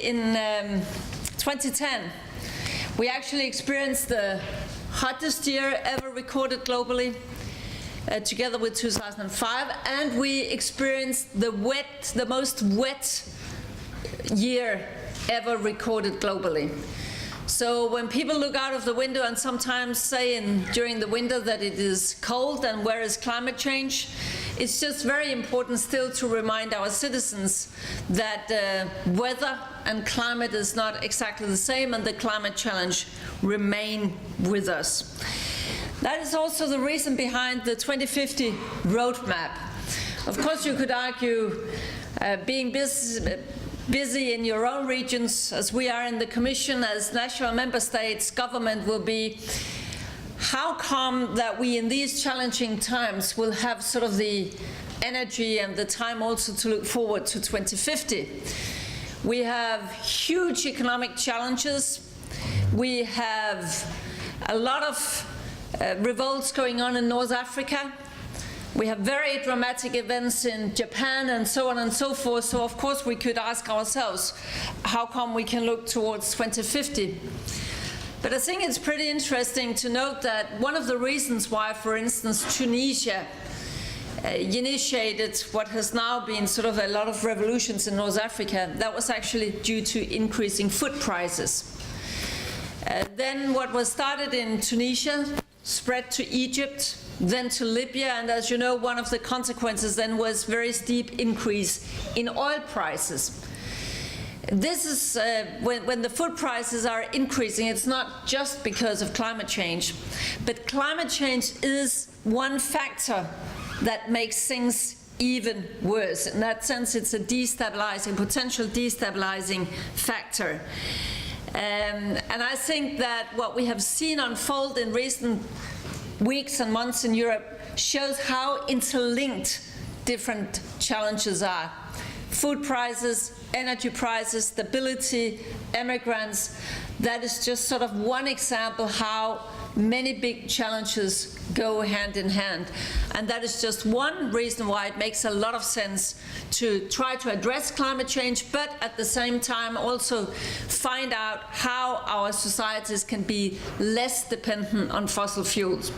in 2010, we actually experienced the hottest year ever recorded globally, together with 2005, and we experienced the most wet year ever recorded globally. So when people look out of the window and sometimes say during the winter that it is cold and where is climate change, it's just very important still to remind our citizens that weather and climate is not exactly the same, and the climate challenge remain with us. That is also the reason behind the 2050 roadmap. Of course, you could argue being busy in your own regions, as we are in the Commission, as national member states, government will be, how come that we in these challenging times will have sort of the energy and the time also to look forward to 2050? We have huge economic challenges. We have a lot of revolts going on in North Africa. We have very dramatic events in Japan and so on and so forth. So of course we could ask ourselves, how come we can look towards 2050? But I think it's pretty interesting to note that one of the reasons why, for instance, Tunisia initiated what has now been sort of a lot of revolutions in North Africa, that was actually due to increasing food prices. Then what was started in Tunisia spread to Egypt, then to Libya, and as you know, one of the consequences then was very steep increase in oil prices. This is when the food prices are increasing, it's not just because of climate change, but climate change is one factor that makes things even worse. In that sense, it's a destabilizing, potential destabilizing factor. And I think that what we have seen unfold in recent weeks and months in Europe shows how interlinked different challenges are. Food prices, energy prices, stability, immigrants, that is just sort of one example how many big challenges go hand in hand. And that is just one reason why it makes a lot of sense to try to address climate change, but at the same time also find out how our societies can be less dependent on fossil fuels.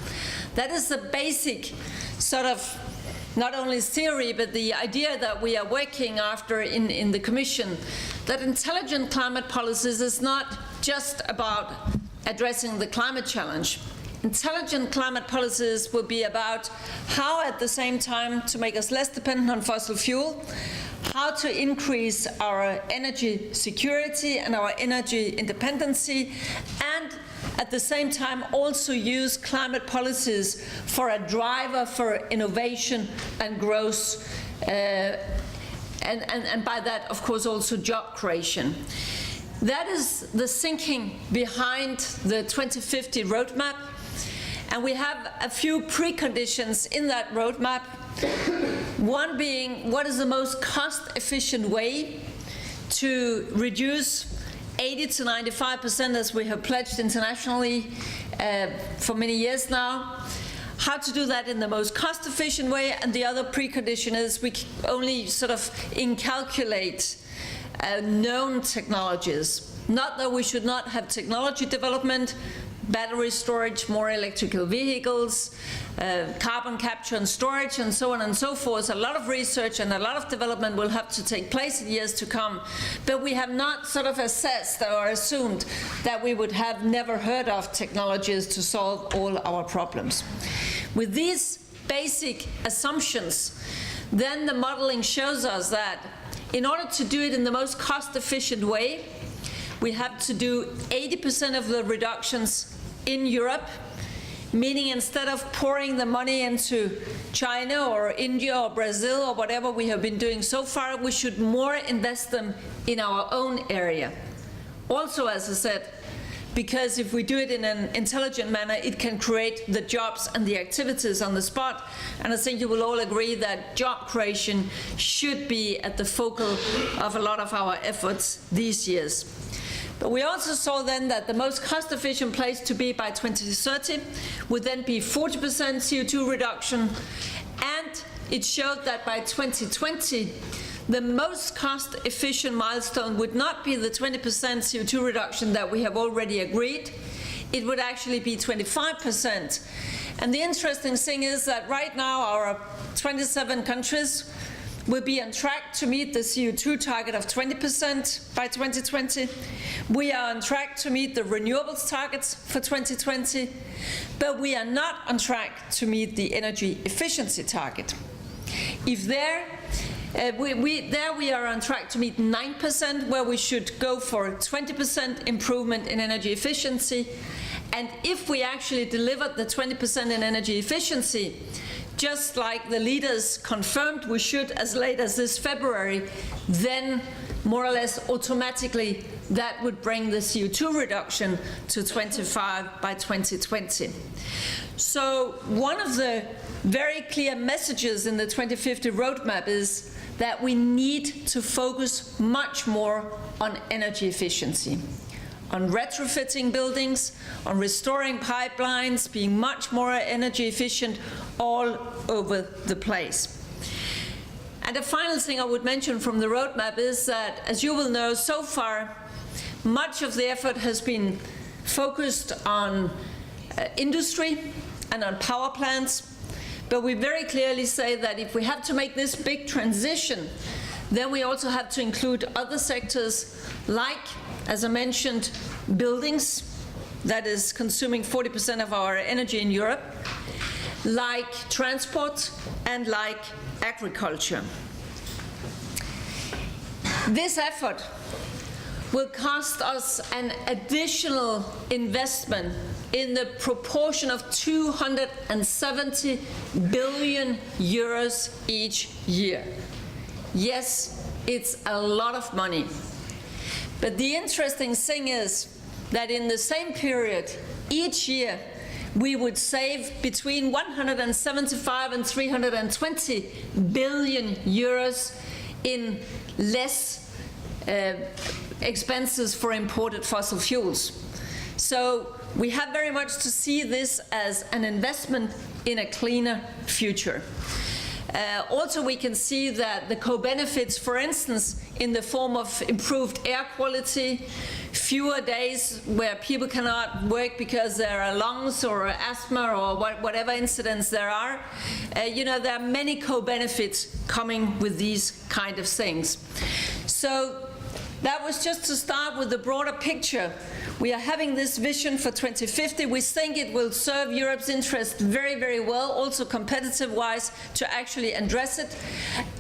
That is the basic sort of not only theory, but the idea that we are working after in the Commission, that intelligent climate policies is not just about addressing the climate challenge. Intelligent climate policies will be about how at the same time to make us less dependent on fossil fuel, how to increase our energy security and our energy independency, and at the same time also use climate policies for a driver for innovation and growth, and by that of course also job creation. That is the thinking behind the 2050 roadmap, and we have a few preconditions in that roadmap. One being, what is the most cost-efficient way to reduce 80 to 95%, as we have pledged internationally for many years now? How to do that in the most cost-efficient way, and the other precondition is we only sort of incalculate known technologies. Not that we should not have technology development, battery storage, more electrical vehicles, carbon capture and storage, and so on and so forth. A lot of research and a lot of development will have to take place in years to come. But we have not sort of assessed or assumed that we would have never heard of technologies to solve all our problems. With these basic assumptions, then the modeling shows us that in order to do it in the most cost-efficient way, we have to do 80% of the reductions in Europe, meaning instead of pouring the money into China or India or Brazil or whatever we have been doing so far, we should more invest them in our own area. Also, as I said, because if we do it in an intelligent manner, it can create the jobs and the activities on the spot. And I think you will all agree that job creation should be at the focal of a lot of our efforts these years. But we also saw then that the most cost-efficient place to be by 2030 would then be 40% CO2 reduction, and it showed that by 2020 the most cost-efficient milestone would not be the 20% CO2 reduction that we have already agreed. It would actually be 25%. And the interesting thing is that right now our 27 countries will be on track to meet the CO2 target of 20% by 2020. We are on track to meet the renewables targets for 2020, but we are not on track to meet the energy efficiency target. If we are on track to meet 9%, where we should go for 20% improvement in energy efficiency. And if we actually delivered the 20% in energy efficiency, just like the leaders confirmed we should as late as this February, then more or less automatically that would bring the CO2 reduction to 25 by 2020. So one of the very clear messages in the 2050 roadmap is that we need to focus much more on energy efficiency, on retrofitting buildings, on restoring pipelines, being much more energy efficient all over the place. And the final thing I would mention from the roadmap is that, as you will know, so far, much of the effort has been focused on industry and on power plants. But we very clearly say that if we have to make this big transition, then we also have to include other sectors like, as I mentioned, buildings, that is consuming 40% of our energy in Europe, like transport and like agriculture. This effort will cost us an additional investment in the proportion of 270 billion euros each year. Yes, it's a lot of money. But the interesting thing is that in the same period, each year, we would save between 175 and 320 billion euros in less expenses for imported fossil fuels. So we have very much to see this as an investment in a cleaner future. Also, we can see that the co-benefits, for instance, in the form of improved air quality, fewer days where people cannot work because there are lungs or asthma or whatever incidents there are. There are many co-benefits coming with these kind of things. So that was just to start with the broader picture. We are having this vision for 2050. We think it will serve Europe's interest very, very well, also competitive-wise, to actually address it.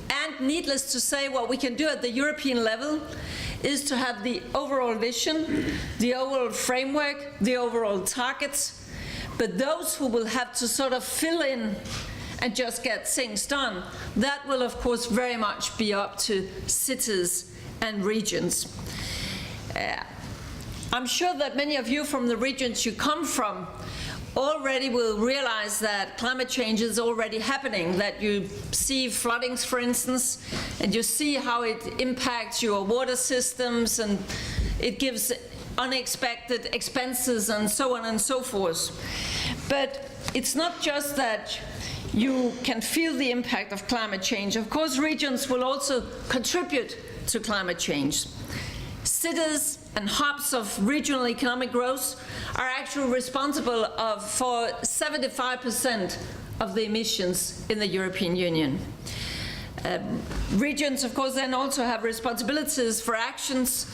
And needless to say, what we can do at the European level is to have the overall vision, the overall framework, the overall targets. But those who will have to sort of fill in and just get things done, that will, of course, very much be up to cities and regions. I'm sure that many of you from the regions you come from already will realize that climate change is already happening, that you see floodings, for instance, and you see how it impacts your water systems, and it gives unexpected expenses and so on and so forth. But it's not just that you can feel the impact of climate change. Of course, regions will also contribute to climate change. Cities and hubs of regional economic growth are actually responsible for 75% of the emissions in the European Union. Regions, of course, then also have responsibilities for actions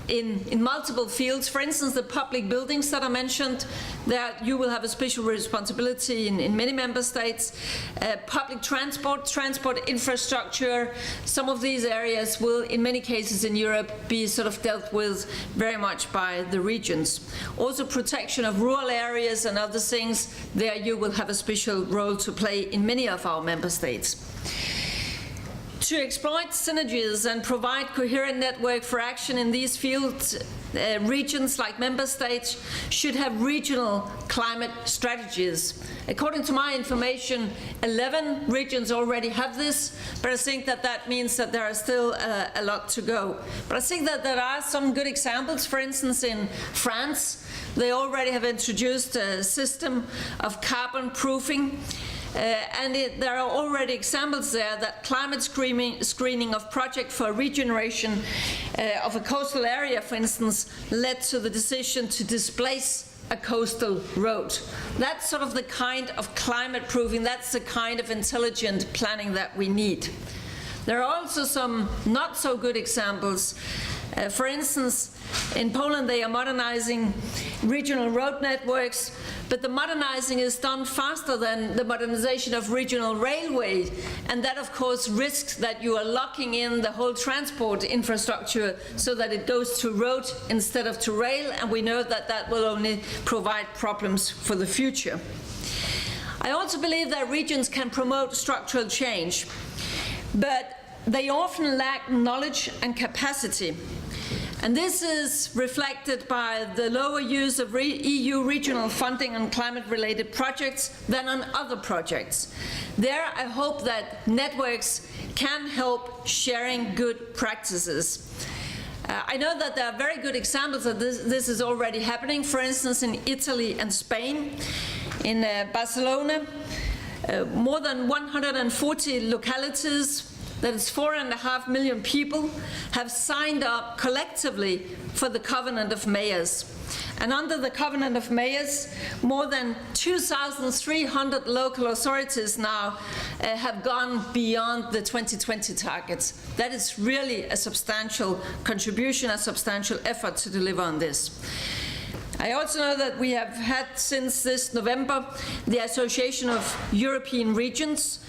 in multiple fields. For instance, the public buildings that I mentioned, that you will have a special responsibility in many member states. Public transport infrastructure, some of these areas will, in many cases in Europe, be sort of dealt with very much by the regions. Also protection of rural areas and other things, there you will have a special role to play in many of our member states. To exploit synergies and provide coherent network for action in these fields, regions like member states should have regional climate strategies. According to my information, 11 regions already have this, but I think that means that there are still a lot to go. But I think that there are some good examples. For instance, in France, they already have introduced a system of carbon proofing. There are already examples there that climate screening of project for regeneration of a coastal area, for instance, led to the decision to displace a coastal road. That's sort of the kind of climate proofing, that's the kind of intelligent planning that we need. There are also some not so good examples. For instance, in Poland they are modernizing regional road networks, but the modernizing is done faster than the modernization of regional railway, and that of course risks that you are locking in the whole transport infrastructure so that it goes to road instead of to rail, and we know that that will only provide problems for the future. I also believe that regions can promote structural change, but they often lack knowledge and capacity. And this is reflected by the lower use of EU regional funding on climate-related projects than on other projects. There, I hope that networks can help sharing good practices. I know that there are very good examples that this is already happening, for instance, in Italy and Spain. In Barcelona, more than 140 localities, that is 4.5 million people, have signed up collectively for the Covenant of Mayors. And under the Covenant of Mayors, more than 2,300 local authorities now have gone beyond the 2020 targets. That is really a substantial contribution, a substantial effort to deliver on this. I also know that we have had since this November the Association of European Regions,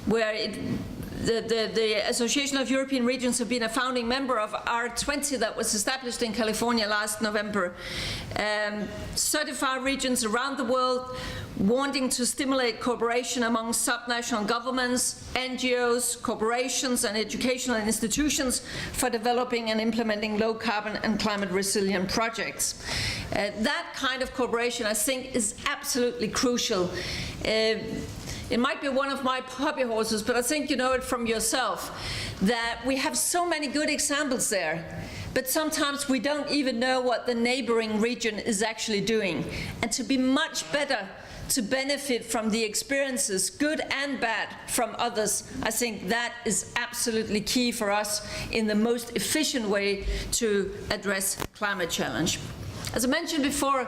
where the Association of European Regions have been a founding member of R20 that was established in California last November. 35 regions around the world wanting to stimulate cooperation among subnational governments, NGOs, corporations and educational institutions for developing and implementing low carbon and climate resilient projects. That kind of cooperation, I think, is absolutely crucial. It might be one of my hobby horses, but I think you know it from yourself, that we have so many good examples there, but sometimes we don't even know what the neighboring region is actually doing. And to be much better to benefit from the experiences, good and bad, from others, I think that is absolutely key for us in the most efficient way to address climate challenge. As I mentioned before,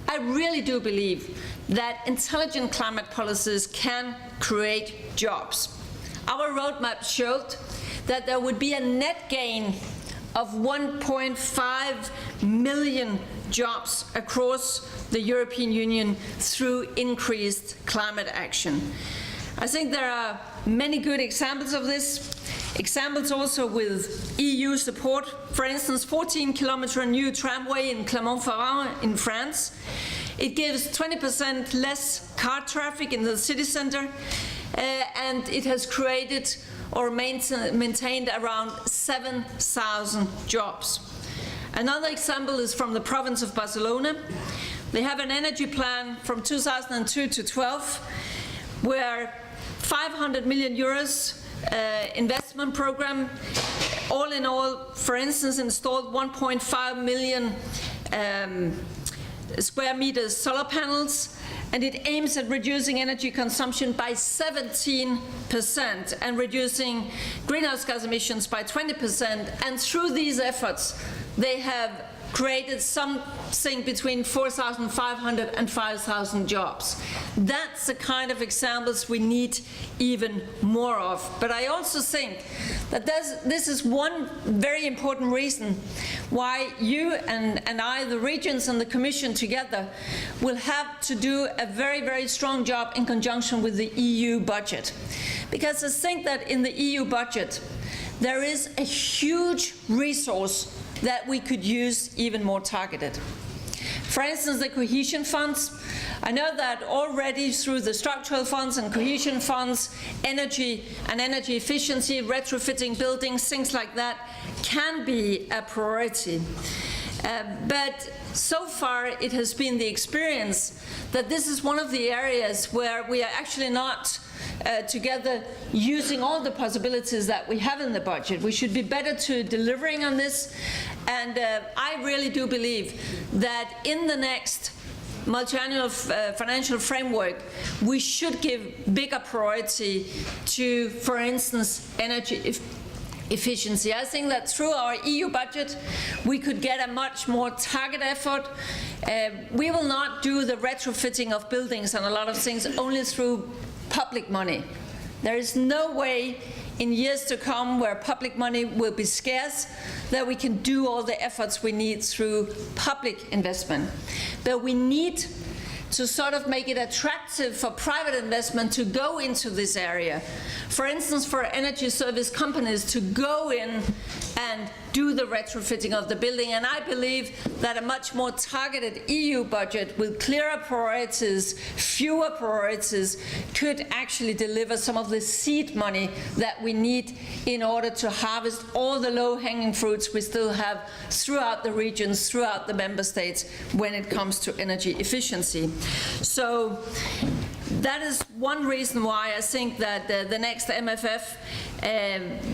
I really do believe that intelligent climate policies can create jobs. Our roadmap showed that there would be a net gain of 1.5 million jobs across the European Union through increased climate action. I think there are many good examples of this. Examples also with EU support. For instance, 14-kilometer new tramway in Clermont-Ferrand in France. It gives 20% less car traffic in the city center, and it has created or maintained around 7,000 jobs. Another example is from the province of Barcelona. They have an energy plan from 2002 to 12, where 500 million euros investment program. All in all, for instance, installed 1.5 million square meters solar panels, and it aims at reducing energy consumption by 17% and reducing greenhouse gas emissions by 20%. And through these efforts, they have created something between 4,500 and 5,000 jobs. That's the kind of examples we need even more of. But I also think that this is one very important reason why you and I, the regions and the Commission together, will have to do a very, very strong job in conjunction with the EU budget. Because I think that in the EU budget, there is a huge resource that we could use even more targeted. For instance, the cohesion funds. I know that already through the structural funds and cohesion funds, energy and energy efficiency, retrofitting buildings, things like that can be a priority. But so far it has been the experience that this is one of the areas where we are actually not together using all the possibilities that we have in the budget. We should be better to delivering on this, and I really do believe that in the next multi-annual financial framework, we should give bigger priority to, for instance, energy efficiency. I think that through our EU budget, we could get a much more target effort. We will not do the retrofitting of buildings and a lot of things only through public money. There is no way in years to come, where public money will be scarce, that we can do all the efforts we need through public investment. But we need to sort of make it attractive for private investment to go into this area. For instance, for energy service companies to go in and do the retrofitting of the building. And I believe that a much more targeted EU budget with clearer priorities, fewer priorities, could actually deliver some of the seed money that we need in order to harvest all the low-hanging fruits we still have throughout the regions, throughout the member states when it comes to energy efficiency. So that is one reason why I think that the next MFF,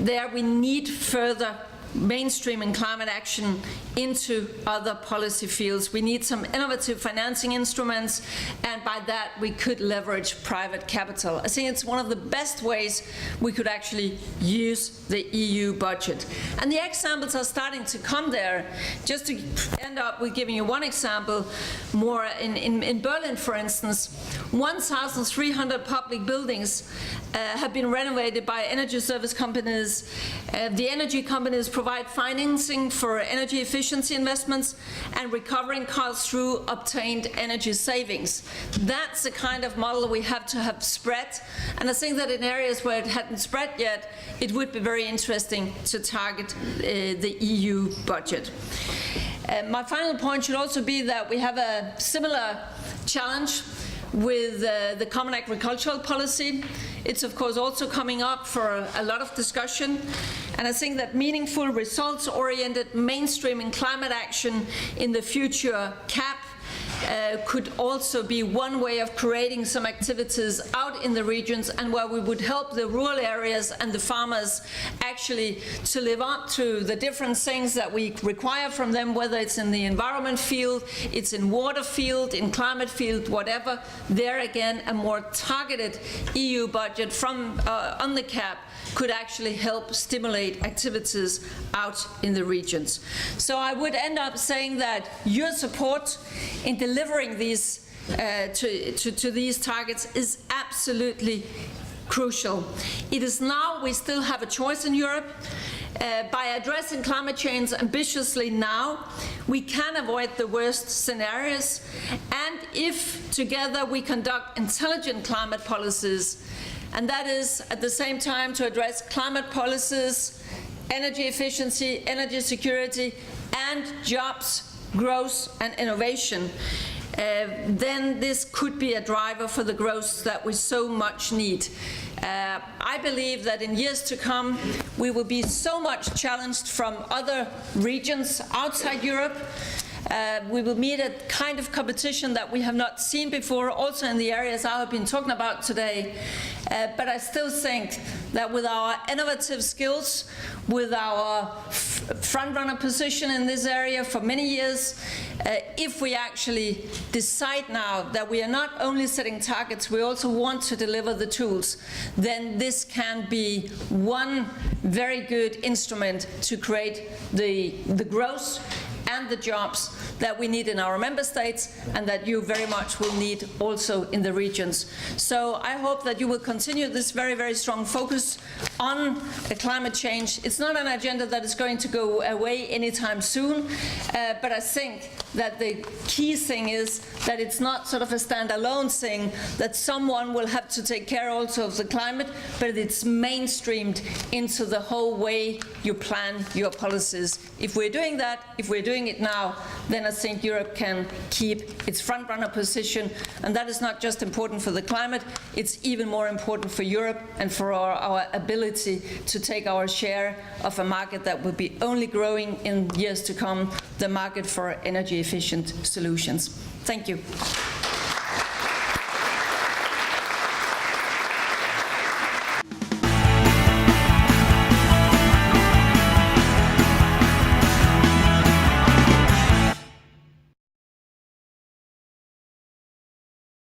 there we need further mainstreaming climate action into other policy fields. We need some innovative financing instruments, and by that we could leverage private capital. I think it's one of the best ways we could actually use the EU budget. And the examples are starting to come there. Just to end up with giving you one example more, in Berlin, for instance, 1,300 public buildings have been renovated by energy service companies. The energy companies provide financing for energy efficiency investments and recovering costs through obtained energy savings. That's the kind of model we have to have spread, and I think that in areas where it hadn't spread yet, it would be very interesting to target the EU budget. My final point should also be that we have a similar challenge with the common agricultural policy. It's of course also coming up for a lot of discussion, and I think that meaningful, results-oriented mainstreaming climate action in the future CAP could also be one way of creating some activities out in the regions, and where we would help the rural areas and the farmers actually to live up to the different things that we require from them, whether it's in the environment field, it's in water field, in climate field, whatever. There again, a more targeted EU budget from on the CAP could actually help stimulate activities out in the regions. So I would end up saying that your support in delivering these to these targets is absolutely crucial. It is now we still have a choice in Europe. By addressing climate change ambitiously now, we can avoid the worst scenarios, and if together we conduct intelligent climate policies, and that is at the same time to address climate policies, energy efficiency, energy security, and jobs, growth and innovation, then this could be a driver for the growth that we so much need. I believe that in years to come, we will be so much challenged from other regions outside Europe. We will meet a kind of competition that we have not seen before, also in the areas I have been talking about today. But I still think that with our innovative skills, with our front-runner position in this area for many years, if we actually decide now that we are not only setting targets, we also want to deliver the tools, then this can be one very good instrument to create the growth and the jobs that we need in our member states, and that you very much will need also in the regions. So I hope that you will continue this very, very strong focus on climate change. It's not an agenda that is going to go away anytime soon, but I think that the key thing is that it's not sort of a standalone thing, that someone will have to take care also of the climate, but it's mainstreamed into the whole way you plan your policies. If we're doing that, if we're doing it now, then I think Europe can keep its front-runner position, and that is not just important for the climate, it's even more important for Europe and for our ability to take our share of a market that will be only growing in years to come, the market for energy-efficient solutions. Thank you.